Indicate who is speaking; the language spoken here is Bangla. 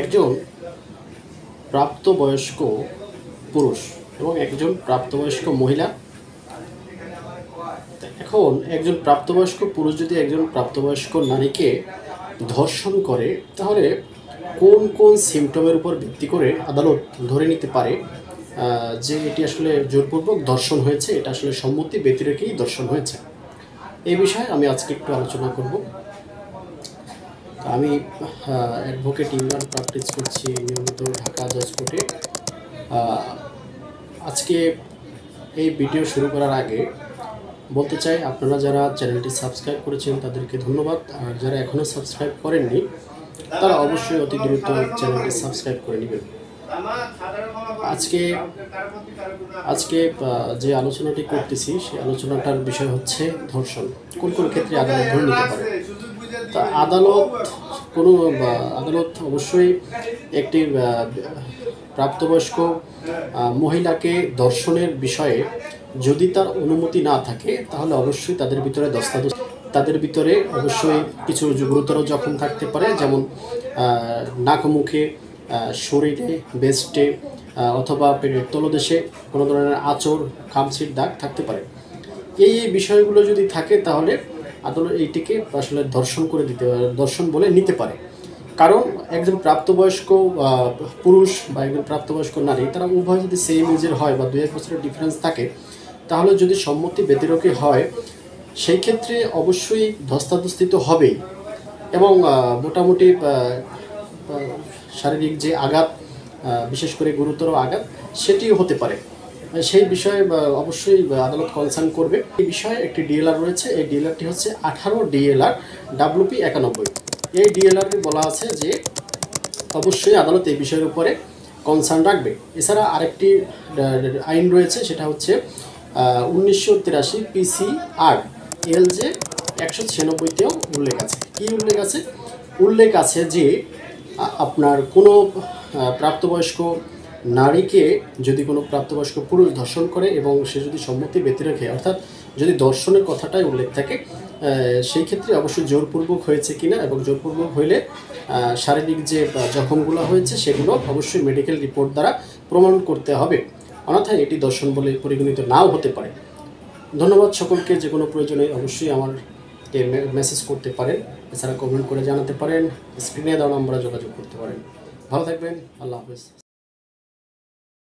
Speaker 1: একজন প্রাপ্তবয়স্ক পুরুষ এবং একজন প্রাপ্তবয়স্ক মহিলা। এখন একজন প্রাপ্তবয়স্ক পুরুষ যদি একজন প্রাপ্তবয়স্ক নারীকে ধর্ষণ করে, তাহলে কোন কোন সিমটমের উপর ভিত্তি করে আদালত ধরে নিতে পারে যে এটি আসলে জোরপূর্বক ধর্ষণ হয়েছে, এটা আসলে সম্মতি ব্যতি রেখেই ধর্ষণ হয়েছে। এই বিষয়ে আমি আজকে একটু আলোচনা করব। আমি অ্যাডভোকেট ইমরান প্র্যাকটিস করছি নিয়মিত ঢাকা জজ কোর্টে। আজকে এই ভিডিও শুরু করার আগে বলতে চাই, আপনারা যারা চ্যানেলটি সাবস্ক্রাইব করেছেন তাদেরকে ধন্যবাদ, আর যারা এখনও সাবস্ক্রাইব করেননি তারা অবশ্যই অতি দ্রুত চ্যানেলটি সাবস্ক্রাইব করে নেবেন। আজকে যে আলোচনাটি করতেছি সেই আলোচনাটার বিষয় হচ্ছে ধর্ষণ কোন কোন ক্ষেত্রে আদালত ধরে নিতে পারে। তা আদালত অবশ্যই একটি প্রাপ্তবয়স্ক মহিলাকে ধর্ষণের বিষয়ে যদি তার অনুমতি না থাকে, তাহলে অবশ্যই তাদের ভিতরে অবশ্যই কিছু গুরুতর জখম থাকতে পারে, যেমন নাক মুখে, শরীরে, বেস্টে অথবা পেটের তলদেশে কোনো ধরনের আঁচড়, খামচির দাগ থাকতে পারে। এই বিষয়গুলো যদি থাকে তাহলে আদালত এইটিকে আসলে ধর্ষণ বলে নিতে পারে। কারণ একজন প্রাপ্তবয়স্ক পুরুষ বা একজন প্রাপ্তবয়স্ক নারী, তারা উভয় যদি সেম এজের হয় বা 2-1 বছরের ডিফারেন্স থাকে, তাহলে যদি সম্মতি ব্যতিরেকে হয় সেই ক্ষেত্রে অবশ্যই ধস্তাধস্তি তো হবেই, এবং মোটামুটি শারীরিক যে আঘাত, বিশেষ করে গুরুতর আঘাত, সেটিও হতে পারে। সেই বিষয়ে অবশ্যই আদালত কনসার্ন করবে। এই বিষয়ে একটি ডিএলআর রয়েছে, এই ডিএলআরটি হচ্ছে 18 ডিএলআর WP 91। এই ডিএলআরে বলা আছে যে অবশ্যই আদালত এই বিষয়ের উপরে কনসার্ন রাখবে। এছাড়া আরেকটি আইন রয়েছে, সেটা হচ্ছে 1983 PCR LJ 196-তেও উল্লেখ আছে। কী উল্লেখ আছে? উল্লেখ আছে যে আপনার কোনো প্রাপ্তবয়স্ক নারীকে যদি কোনো প্রাপ্তবয়স্ক পুরুষ ধর্ষণ করে এবং সে যদি সম্মতি ব্যতি রেখে, অর্থাৎ যদি ধর্ষণের কথাটাই উল্লেখ থাকে, সেই ক্ষেত্রে অবশ্যই জোরপূর্বক হয়েছে কিনা, এবং জোরপূর্বক হইলে শারীরিক যে জখমগুলো হয়েছে সেগুলো অবশ্যই মেডিকেল রিপোর্ট দ্বারা প্রমাণ করতে হবে, অন্যথায় এটি ধর্ষণ বলে পরিগণিত নাও হতে পারে। ধন্যবাদ সকলকে। যে কোনো প্রয়োজনে অবশ্যই আমারকে মেসেজ করতে পারেন, এছাড়া কমেন্ট করে জানাতে পারেন, স্ক্রিনে দেওয়া নম্বরে যোগাযোগ করতে পারেন। ভালো থাকবেন, আল্লাহ হাফেজ।